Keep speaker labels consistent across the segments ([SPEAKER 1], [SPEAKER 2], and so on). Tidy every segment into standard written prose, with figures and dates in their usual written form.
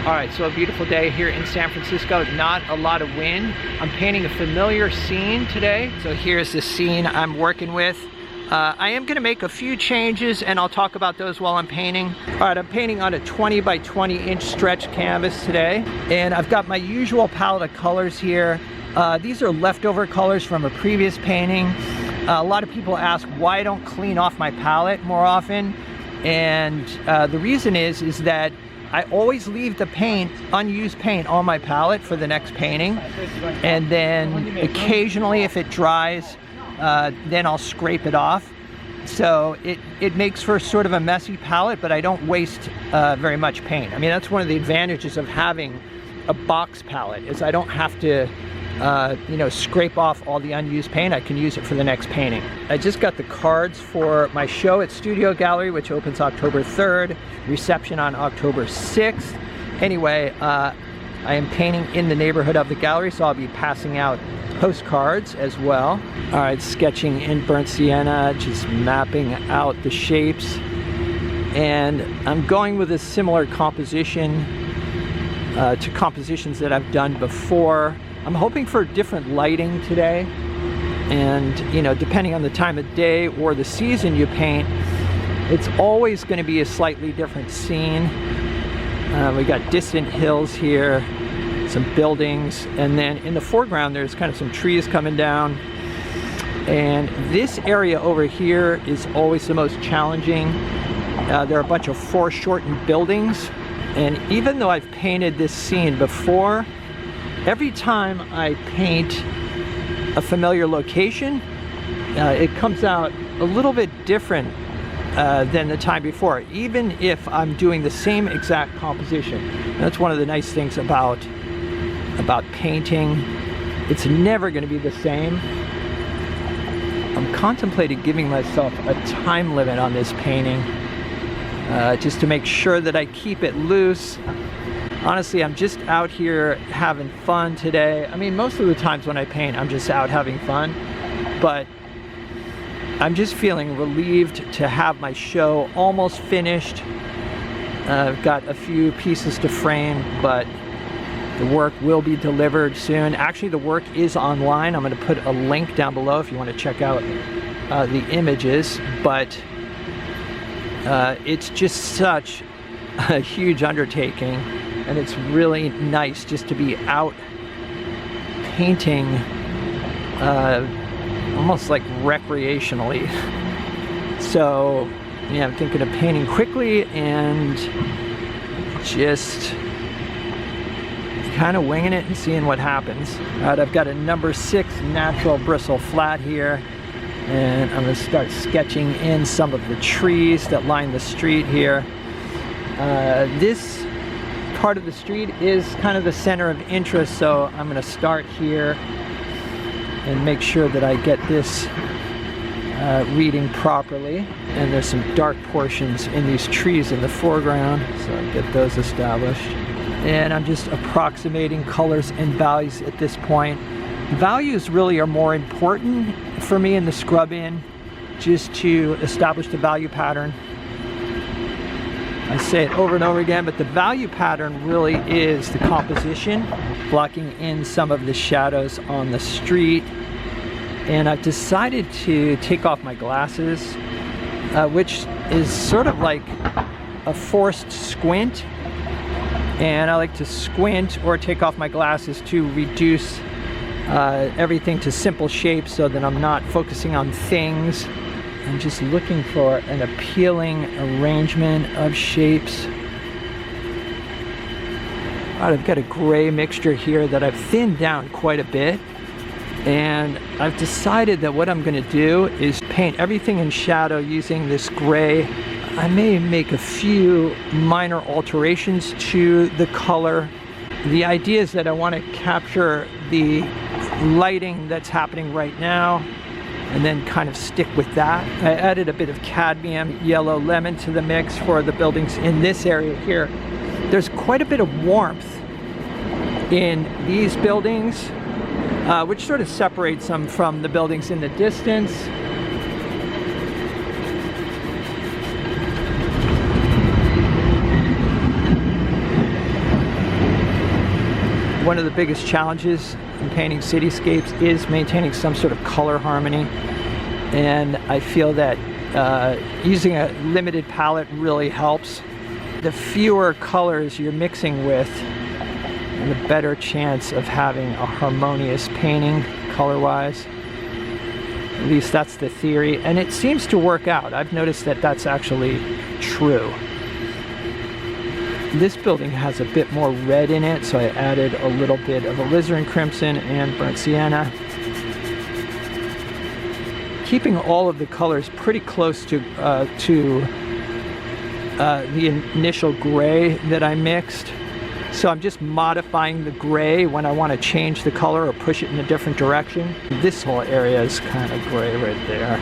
[SPEAKER 1] All right, so a beautiful day here in San Francisco, not a lot of wind. I'm painting a familiar scene today. So here's the scene I'm working with. I am gonna make a few changes and I'll talk about those while I'm painting. All right, I'm painting on a 20 by 20 inch stretch canvas today. And I've got my usual palette of colors here. These are leftover colors from a previous painting. A lot of people ask why I don't clean off my palette more often. And the reason is that I always leave the paint, unused paint, on my palette for the next painting. And then occasionally if it dries, then I'll scrape it off. So it makes for sort of a messy palette, but I don't waste very much paint. I mean, that's one of the advantages of having a box palette, is I don't have to you know, scrape off all the unused paint. I can use it for the next painting. I just got the cards for my show at Studio Gallery, which opens October 3rd, reception on October 6th. Anyway, I am painting in the neighborhood of the gallery, so I'll be passing out postcards as well. All right, sketching in burnt sienna, just mapping out the shapes. And I'm going with a similar composition to compositions that I've done before. I'm hoping for different lighting today, and you know, depending on the time of day or the season you paint, it's always going to be a slightly different scene. We got distant hills here, some buildings, and then in the foreground there's kind of some trees coming down. And this area over here is always the most challenging. There are a bunch of foreshortened buildings, and even though I've painted this scene before, every time I paint a familiar location, it comes out a little bit different than the time before, even if I'm doing the same exact composition. And that's one of the nice things about painting. It's never going to be the same. I'm contemplating giving myself a time limit on this painting, just to make sure that I keep it loose. Honestly, I'm just out here having fun today. I mean, most of the times when I paint, I'm just out having fun, but I'm just feeling relieved to have my show almost finished. I've got a few pieces to frame, but the work will be delivered soon. Actually, the work is online. I'm going to put a link down below if you want to check out the images, but it's just such a huge undertaking. And it's really nice just to be out painting almost like recreationally. So yeah, I'm thinking of painting quickly and just kind of winging it and seeing what happens. All right, I've got a number 6 natural bristle flat here, and I'm going to start sketching in some of the trees that line the street here. This part of the street is kind of the center of interest, so I'm going to start here and make sure that I get this reading properly. And there's some dark portions in these trees in the foreground, so I'll get those established. And I'm just approximating colors and values at this point. Values really are more important for me in the scrub in, just to establish the value pattern. I say it over and over again, but the value pattern really is the composition, blocking in some of the shadows on the street. And I've decided to take off my glasses, which is sort of like a forced squint. And I like to squint or take off my glasses to reduce everything to simple shapes so that I'm not focusing on things. I'm just looking for an appealing arrangement of shapes. All right, I've got a gray mixture here that I've thinned down quite a bit. And I've decided that what I'm going to do is paint everything in shadow using this gray. I may make a few minor alterations to the color. The idea is that I want to capture the lighting that's happening right now and then kind of stick with that. I added a bit of cadmium yellow lemon to the mix for the buildings in this area here. There's quite a bit of warmth in these buildings, which sort of separates them from the buildings in the distance. One of the biggest challenges in painting cityscapes is maintaining some sort of color harmony, and I feel that using a limited palette really helps. The fewer colors you're mixing with, the better chance of having a harmonious painting color-wise. At least that's the theory, and it seems to work out. I've noticed that that's actually true. This building has a bit more red in it, so I added a little bit of alizarin crimson and burnt sienna. Keeping all of the colors pretty close to the initial gray that I mixed. So I'm just modifying the gray when I want to change the color or push it in a different direction. This whole area is kind of gray right there.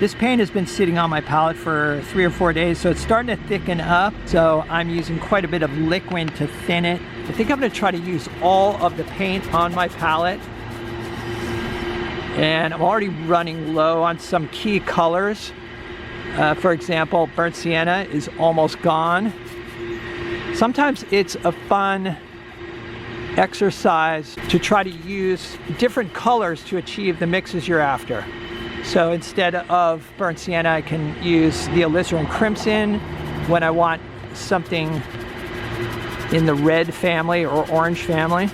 [SPEAKER 1] This paint has been sitting on my palette for 3 or 4 days, so it's starting to thicken up. So I'm using quite a bit of liquid to thin it. I think I'm going to try to use all of the paint on my palette. And I'm already running low on some key colors. For example, burnt sienna is almost gone. Sometimes it's a fun exercise to try to use different colors to achieve the mixes you're after. So instead of burnt sienna, I can use the alizarin crimson when I want something in the red family or orange family.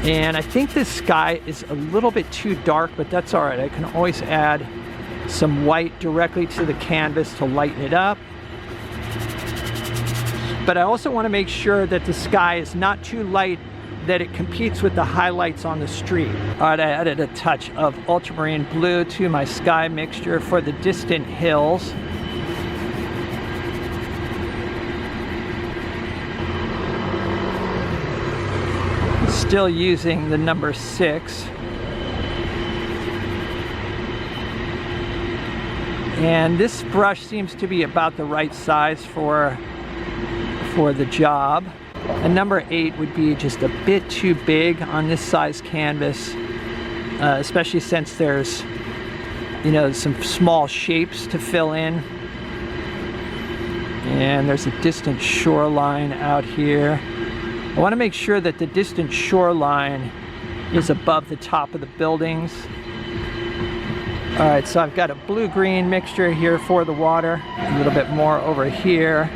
[SPEAKER 1] And I think this sky is a little bit too dark, but that's all right. I can always add some white directly to the canvas to lighten it up. But I also want to make sure that the sky is not too light that it competes with the highlights on the street. All right, I added a touch of ultramarine blue to my sky mixture for the distant hills. Still using the number 6. And this brush seems to be about the right size for the job. A number 8 would be just a bit too big on this size canvas, especially since there's, you know, some small shapes to fill in. And there's a distant shoreline out here. I want to make sure that the distant shoreline is above the top of the buildings. All right, so I've got a blue-green mixture here for the water, a little bit more over here.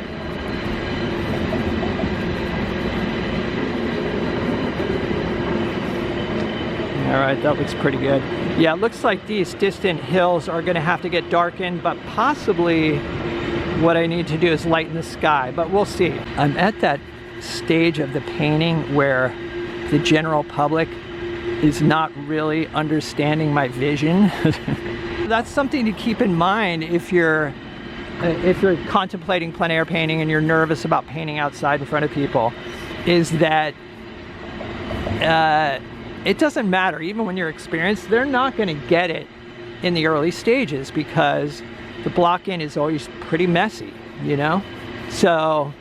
[SPEAKER 1] All right, that looks pretty good. Yeah, it looks like these distant hills are gonna have to get darkened, but possibly what I need to do is lighten the sky, but we'll see. I'm at that stage of the painting where the general public is not really understanding my vision. That's something to keep in mind if you're contemplating plein air painting and you're nervous about painting outside in front of people, is that it doesn't matter. Even when you're experienced, they're not going to get it in the early stages because the block-in is always pretty messy, you know? So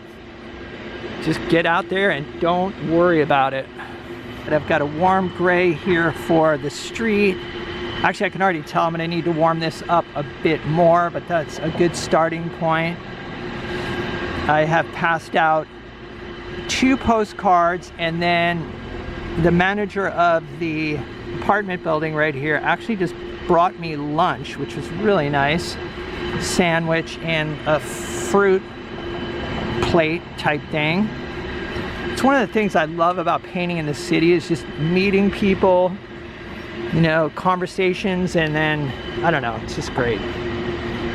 [SPEAKER 1] just get out there and don't worry about it. And I've got a warm gray here for the street. Actually, I can already tell I'm going to need to warm this up a bit more, but that's a good starting point. I have passed out 2 postcards, and then the manager of the apartment building right here actually just brought me lunch, which was really nice. Sandwich and a fruit plate type thing. It's one of the things I love about painting in the city is just meeting people, you know, conversations, and then, I don't know, it's just great.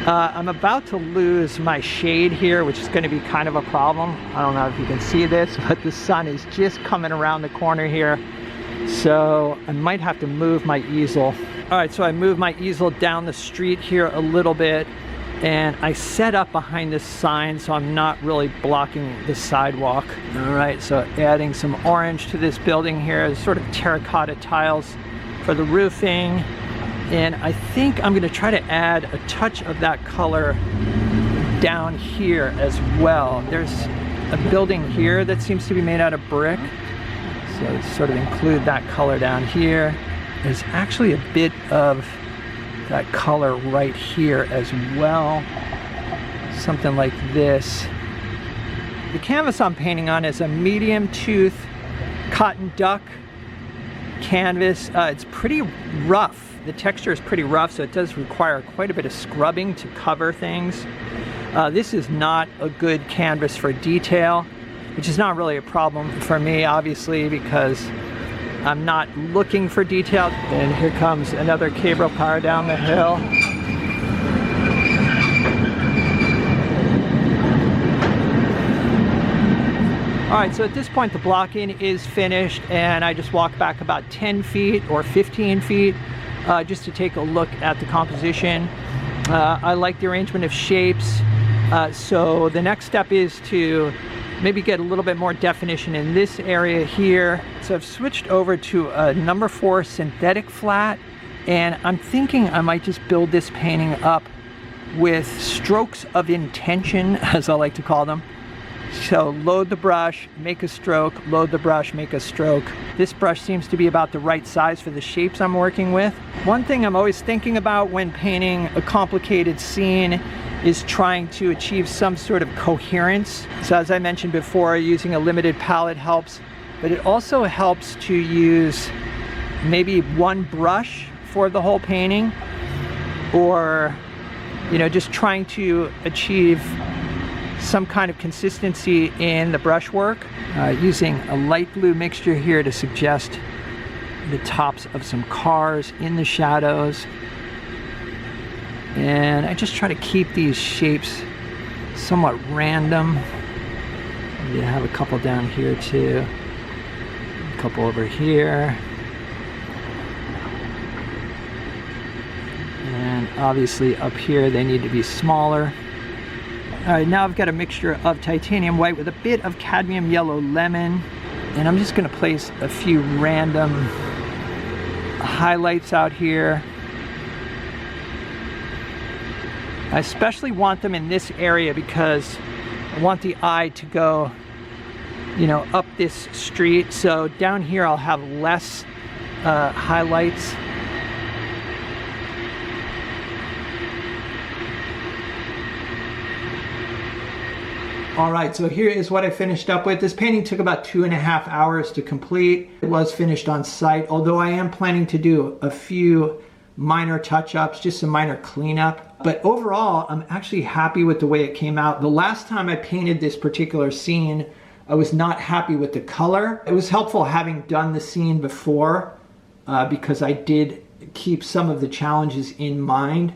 [SPEAKER 1] I'm about to lose my shade here, which is going to be kind of a problem. I don't know if you can see this, but the sun is just coming around the corner here. So I might have to move my easel. All right, so I moved my easel down the street here a little bit, and I set up behind this sign so I'm not really blocking the sidewalk. All right, so adding some orange to this building here, sort of terracotta tiles for the roofing. And I think I'm going to try to add a touch of that color down here as well. There's a building here that seems to be made out of brick, so sort of include that color down here. There's actually a bit of that color right here as well. Something like this. The canvas I'm painting on is a medium tooth cotton duck canvas. It's pretty rough. The texture is pretty rough, so it does require quite a bit of scrubbing to cover things. This is not a good canvas for detail, which is not really a problem for me, obviously, because I'm not looking for detail. And here comes another cable car down the hill. All right, so at this point the blocking is finished, and I just walk back about 10 feet or 15 feet just to take a look at the composition. I like the arrangement of shapes, so the next step is to maybe get a little bit more definition in this area here. So I've switched over to a number 4 synthetic flat, and I'm thinking I might just build this painting up with strokes of intention, as I like to call them. So load the brush, make a stroke, load the brush, make a stroke. This brush seems to be about the right size for the shapes I'm working with. One thing I'm always thinking about when painting a complicated scene is trying to achieve some sort of coherence. So as I mentioned before, using a limited palette helps, but it also helps to use maybe one brush for the whole painting, or, you know, just trying to achieve some kind of consistency in the brushwork. Using a light blue mixture here to suggest the tops of some cars in the shadows. And I just try to keep these shapes somewhat random. You have a couple down here too. A couple over here. And obviously up here they need to be smaller. All right, now I've got a mixture of titanium white with a bit of cadmium yellow lemon, and I'm just gonna place a few random highlights out here. I especially want them in this area because I want the eye to go, you know, up this street. So down here I'll have less highlights. All right, so here is what I finished up with. This painting took about 2.5 hours to complete. It was finished on site, although I am planning to do a few minor touch-ups, just some minor cleanup. But overall, I'm actually happy with the way it came out. The last time I painted this particular scene, I was not happy with the color. It was helpful having done the scene before because I did keep some of the challenges in mind.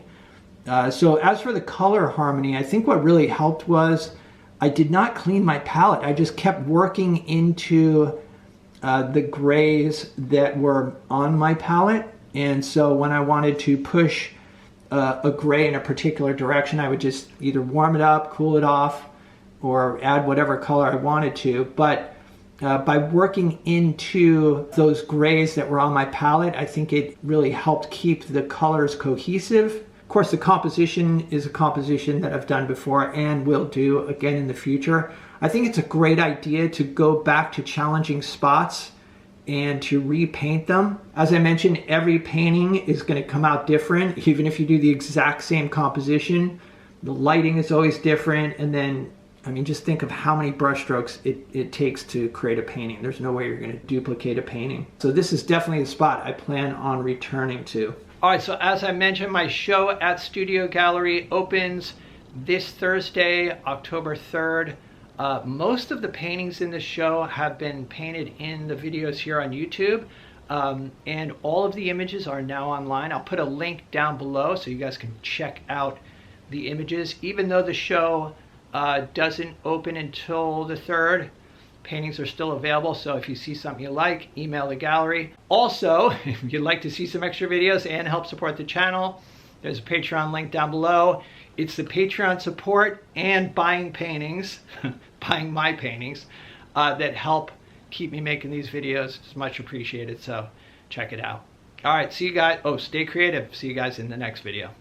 [SPEAKER 1] So as for the color harmony, I think what really helped was I did not clean my palette. I just kept working into the grays that were on my palette. And so when I wanted to push a gray in a particular direction, I would just either warm it up, cool it off, or add whatever color I wanted to. But by working into those grays that were on my palette, I think it really helped keep the colors cohesive. Of course, the composition is a composition that I've done before and will do again in the future. I think it's a great idea to go back to challenging spots and to repaint them. As I mentioned, every painting is going to come out different. Even if you do the exact same composition, the lighting is always different. And then, I mean, just think of how many brush strokes it takes to create a painting. There's no way you're going to duplicate a painting. So this is definitely the spot I plan on returning to. All right, so as I mentioned, my show at Studio Gallery opens this Thursday, October 3rd. Most of the paintings in the show have been painted in the videos here on YouTube, and all of the images are now online. I'll put a link down below so you guys can check out the images. Even though the show doesn't open until the 3rd, paintings are still available, so if you see something you like, email the gallery. Also, if you'd like to see some extra videos and help support the channel, there's a Patreon link down below. It's the Patreon support and buying paintings, buying my paintings, that help keep me making these videos. It's much appreciated, so check it out. All right, see you guys. Oh, stay creative. See you guys in the next video.